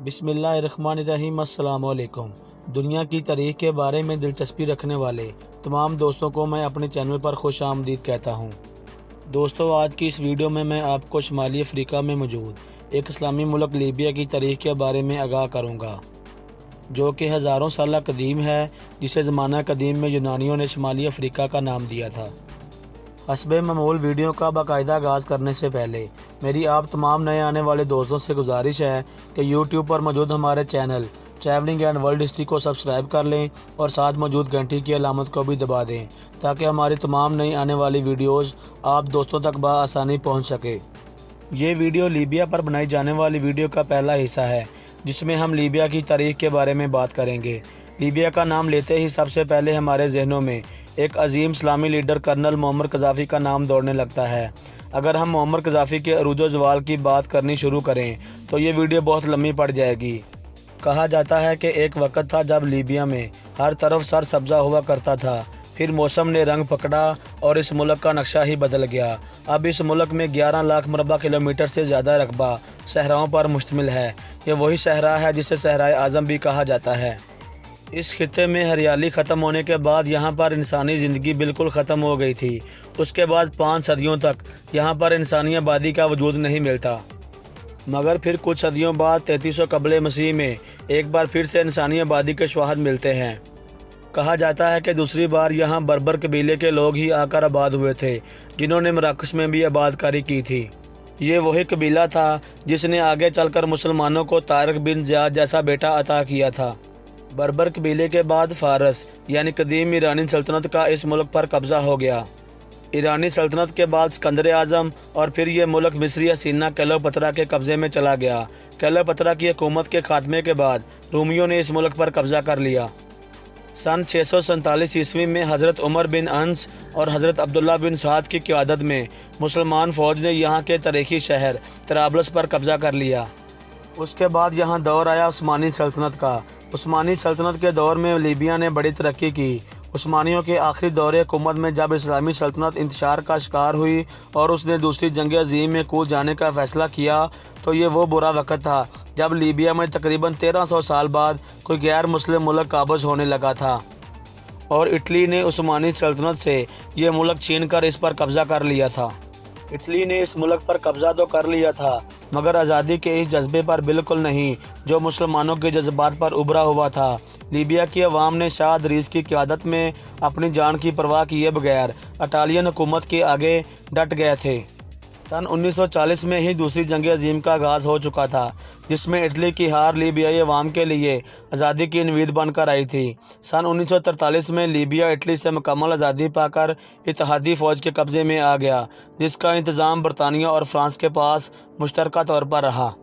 बिस्मिल्लाहिर्रहमानिर्रहीम। अस्सलाम वालेकुम। दुनिया की तारीख़ के बारे में दिलचस्पी रखने वाले तमाम दोस्तों को मैं अपने चैनल पर खुश आमदीद कहता हूँ। दोस्तों, आज की इस वीडियो में मैं आपको शुमाली अफ्रीका में मौजूद एक इस्लामी मुल्क लीबिया की तारीख़ के बारे में आगाह करूँगा, जो कि हज़ारों साल कदीम है, जिसे ज़माना कदीम में यूनानियों ने शुमाली अफ्रीका का नाम दिया था। हस्बे मामूल वीडियो का बाकायदा आगाज़ करने से पहले मेरी आप तमाम नए आने वाले दोस्तों से गुजारिश है कि यूट्यूब पर मौजूद हमारे channel travelling and world history को सब्सक्राइब कर लें और साथ मौजूद घंटी की अलामत को भी दबा दें, ताकि हमारी तमाम नई आने वाली वीडियोज़ आप दोस्तों तक बआसानी पहुँच सके। ये वीडियो लीबिया पर बनाई जाने वाली वीडियो का पहला हिस्सा है, जिसमें हम लीबिया की तारीख़ के बारे में बात करेंगे। लीबिया का नाम लेते ही सबसे पहले हमारे जहनों में एक अजीम इस्लामी लीडर कर्नल मुअम्मर कज़ाफ़ी का नाम दौड़ने लगता है। अगर हम मुअम्मर कज़ाफ़ी के अरूज ज़वाल की बात करनी शुरू करें तो ये वीडियो बहुत लंबी पड़ जाएगी। कहा जाता है कि एक वक्त था जब लीबिया में हर तरफ सर सब्ज़ा हुआ करता था, फिर मौसम ने रंग पकड़ा और इस मुल्क का नक्शा ही बदल गया। अब इस मुल्क में 11 लाख मरबा किलोमीटर से ज़्यादा रकबा सहराओं पर मुश्तमिल है। ये वही सहरा है जिसे सहराए आज़म भी कहा जाता है। इस खित्ते में हरियाली ख़त्म होने के बाद यहाँ पर इंसानी ज़िंदगी बिल्कुल ख़त्म हो गई थी। उसके बाद 5 सदियों तक यहाँ पर इंसानी आबादी का वजूद नहीं मिलता, मगर फिर कुछ सदियों बाद 3300 कबले मसीह में एक बार फिर से इंसानी आबादी के शवाहद मिलते हैं। कहा जाता है कि दूसरी बार यहाँ बर्बर कबीले के लोग ही आकर आबाद हुए थे, जिन्होंने मराकश में भी आबादकारी की थी। ये वही कबीला था जिसने आगे चलकर मुसलमानों को तारिक बिन ज़ियाद जैसा बेटा अता किया था। बर्बर कबीले के बाद फ़ारस यानी कदीम ईरानी सल्तनत का इस मुल्क पर कब्ज़ा हो गया। ईरानी सल्तनत के बाद सिकंदर आज़म और फिर ये मुल्क मिस्री हसीना क्लेओपत्रा के कब्ज़े में चला गया। क्लेओपत्रा की हुकूमत के खात्मे के बाद रोमियों ने इस मुल्क पर कब्ज़ा कर लिया। सन 647 ईस्वी में हज़रत उमर बिन अंस और हज़रत अब्दुल्ला बिन साद की क़यादत में मुसलमान फ़ौज ने यहाँ के तारीख़ी शहर तराबलस पर कब्ज़ा कर लिया। उसके बाद यहाँ दौर आया उस्मानी सल्तनत का। उस्मानी सल्तनत के दौर में लीबिया ने बड़ी तरक्की की। उस्मानियों के आखिरी दौरे हुकूमत में जब इस्लामी सल्तनत इंतशार का शिकार हुई और उसने दूसरी जंग अज़ीम में कूद जाने का फ़ैसला किया, तो ये वो बुरा वक्त था जब लीबिया में तकरीबन 1300 साल बाद कोई गैर मुस्लिम मुल्क काबज़ होने लगा था और इटली ने उस्मानी सल्तनत से ये मुल्क छीन कर इस पर कब्ज़ा कर लिया था। इटली ने इस मुल्क पर कब्ज़ा तो कर लिया था, मगर आज़ादी के इस जज्बे पर बिल्कुल नहीं जो मुसलमानों के जज्बात पर उभरा हुआ था। लीबिया की अवाम ने शाह अदरीस की क़यादत में अपनी जान की परवाह किए बगैर इटालियन हुकूमत के आगे डट गए थे। सन 1940 में ही दूसरी जंग अज़ीम का आगाज़ हो चुका था, जिसमें इटली की हार लीबियाई अवाम के लिए आज़ादी की उम्मीद बनकर आई थी। सन 1943 में लीबिया इटली से मुकम्मल आज़ादी पाकर इत्तेहादी फ़ौज के कब्ज़े में आ गया, जिसका इंतज़ाम बरतानिया और फ्रांस के पास मुश्तरका तौर पर रहा।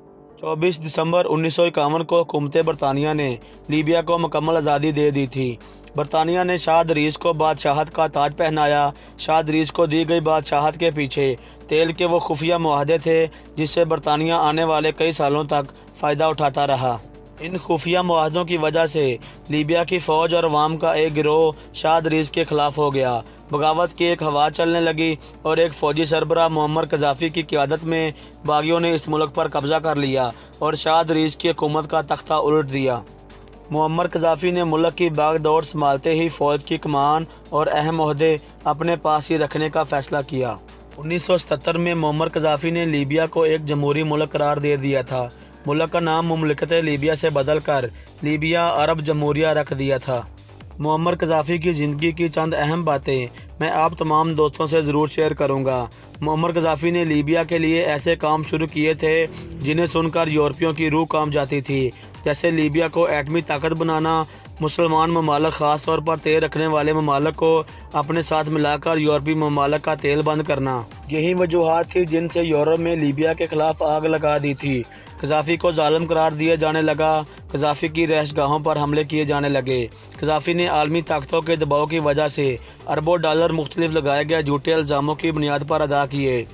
24 दिसंबर 1951 को हुकूमत बरतानिया ने लीबिया को मुकम्मल आज़ादी दे दी थी। बरतानिया ने शाह अदरीस को बादशाहत का ताज पहनाया। शाह अदरीस को दी गई बादशाहत के पीछे तेल के वो खुफिया मुआहदे थे, जिससे बरतानिया आने वाले कई सालों तक फ़ायदा उठाता रहा। इन खुफिया मुआहदों की वजह से लीबिया की फ़ौज और अवाम का एक गिरोह शाह अदरीस के ख़िलाफ़ हो गया। बगावत की एक हवा चलने लगी और एक फ़ौजी सरबराह मुअम्मर कज़ाफ़ी की क़यादत में बागियों ने इस मुल्क पर कब्ज़ा कर लिया और शाह अदरीस की हुकूमत का तख्ता उलट दिया। मुअम्मर कज़ाफ़ी ने मुल्क की बागडोर संभालते ही फ़ौज की कमान और अहम ओहदे अपने पास ही रखने का फ़ैसला किया। 1977 में मुअम्मर कज़ाफ़ी ने लीबिया को एक जमहूरी मुल्क करार दे दिया था। मुल्क का नाम मुमलिकत लीबिया से बदलकर लीबिया अरब जमहूरिया रख दिया था। मुअम्मर कज़ाफ़ी की ज़िंदगी की चंद अहम बातें मैं आप तमाम दोस्तों से ज़रूर शेयर करूँगा। मुअम्मर कज़ाफ़ी ने लीबिया के लिए ऐसे काम शुरू किए थे जिन्हें सुनकर यूरोपियों की रूह कांप जाती थी, जैसे लीबिया को एटमी ताकत बनाना, मुसलमान ममालिक ख़ास तौर पर तेल रखने वाले ममालिक को अपने साथ मिलाकर यूरोपी ममालिक का तेल बंद करना। यही वजूहात थी जिनसे यूरोप में लीबिया के ख़िलाफ़ आग लगा दी थी। कज़ाफ़ी को जालिम करार दिया जाने लगा। कज़ाफ़ी की रहशगाहों पर हमले किए जाने लगे। कज़ाफ़ी ने आलमी ताकतों के दबाव की वजह से अरबों डॉलर मुख्तलिफ लगाए गए झूठे इल्ज़ामों की बुनियाद पर अदा किए,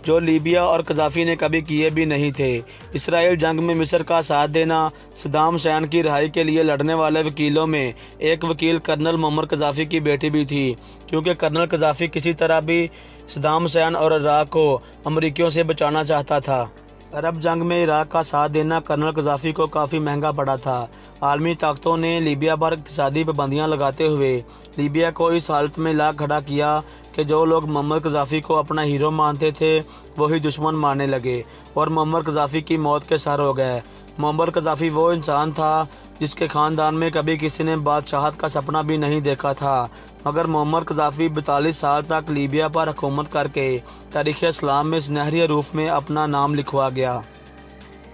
जो लीबिया और कज़ाफ़ी ने कभी किए भी नहीं थे। इसराइल जंग में मिस्र का साथ देना, सद्दाम हुसैन की रिहाई के लिए लड़ने वाले वकीलों में एक वकील कर्नल मुअम्मर कज़ाफ़ी की बेटी भी थी, क्योंकि कर्नल कज़ाफ़ी किसी तरह भी सद्दाम हुसैन और इराक़ को अमरीकियों से बचाना चाहता था। अरब जंग में इराक का साथ देना कर्नल गद्दाफी को काफ़ी महंगा पड़ा था। आलमी ताकतों ने लीबिया पर इक़्तिसादी पाबंदियाँ लगाते हुए लीबिया को इस हालत में ला खड़ा किया कि जो लोग मुअम्मर गद्दाफी को अपना हीरो मानते थे वही दुश्मन मानने लगे और मुअम्मर गद्दाफी की मौत के सर हो गए। मुअम्मर गद्दाफी वो इंसान था जिसके ख़ानदान में कभी किसी ने बादशाहत का सपना भी नहीं देखा था, मगर मुअम्मर गद्दाफी 42 साल तक लीबिया पर हुकूमत करके तारीख़ इस्लाम में सुनहरे रूप में अपना नाम लिखवा गया।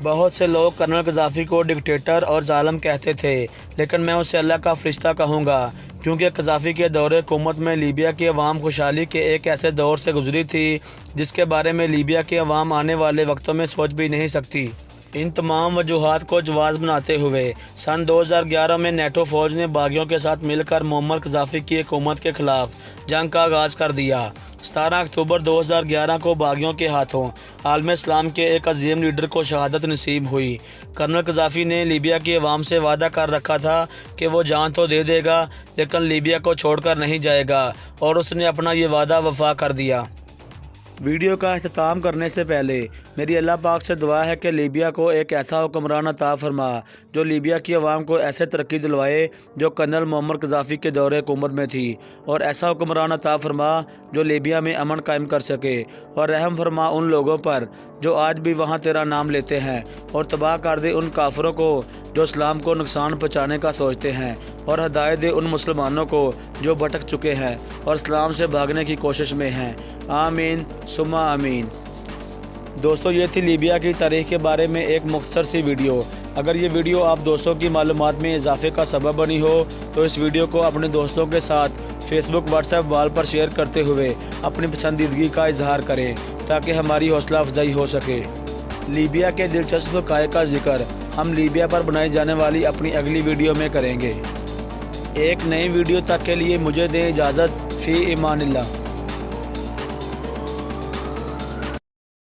बहुत से लोग कर्नल गद्दाफी को डिक्टेटर और जालिम कहते थे, लेकिन मैं उसे अल्लाह का फरिश्ता कहूँगा, क्योंकि गद्दाफी के दौरे हुकूमत में लीबिया की अवाम खुशहाली के एक ऐसे दौर से गुजरी थी जिसके बारे में लीबिया की अवाम आने वाले वक्तों में सोच भी नहीं सकती। इन तमाम वजूहात को जवाज़ बनाते हुए सन 2011 में नेटो फ़ौज ने बागियों के साथ मिलकर मुअम्मर गद्दाफी की हुकूमत के ख़िलाफ़ जंग का आगाज़ कर दिया। 17 अक्टूबर 2011 को बागियों के हाथों आलम इस्लाम के एक अजीम लीडर को शहादत नसीब हुई। कर्नल गद्दाफी ने लीबिया की अवाम से वादा कर रखा था कि वो जान तो दे देगा लेकिन लीबिया को छोड़कर नहीं जाएगा, और उसने अपना ये वादा वफा कर दिया। वीडियो का अख्ताम करने से पहले मेरी अल्लाह पाक से दुआ है कि लीबिया को एक ऐसा हुक्मरान अता फरमा जो लीबिया की आवाम को ऐसे तरक्की दिलवाए जो कर्नल मुअम्मर गद्दाफी के दौरे हुकूमत में थी, और ऐसा हुक्मरान अता फरमा जो लीबिया में अमन कायम कर सके, और रहम फरमा उन लोगों पर जो आज भी वहाँ तेरा नाम लेते हैं, और तबाह कर दे उन काफिरों को जो इस्लाम को नुकसान पहुँचाने का सोचते हैं, और हदायत दे उन मुसलमानों को जो भटक चुके हैं और इस्लाम से भागने की कोशिश में हैं। आमीन सुम्मा आमीन। दोस्तों, ये थी लीबिया की तारीख़ के बारे में एक मुख्तसर सी वीडियो। अगर ये वीडियो आप दोस्तों की मालूमात में इजाफे का सबब बनी हो तो इस वीडियो को अपने दोस्तों के साथ फेसबुक व्हाट्सएप वाल पर शेयर करते हुए अपनी पसंदीदगी का इजहार करें ताकि हमारी हौसला अफजाई हो सके। लीबिया के दिलचस्प वाक़ये का जिक्र हम लीबिया पर बनाई जाने वाली अपनी अगली वीडियो में करेंगे। एक नई वीडियो तक के लिए मुझे दें इजाज़त। फ़ी इमानिल्लाह।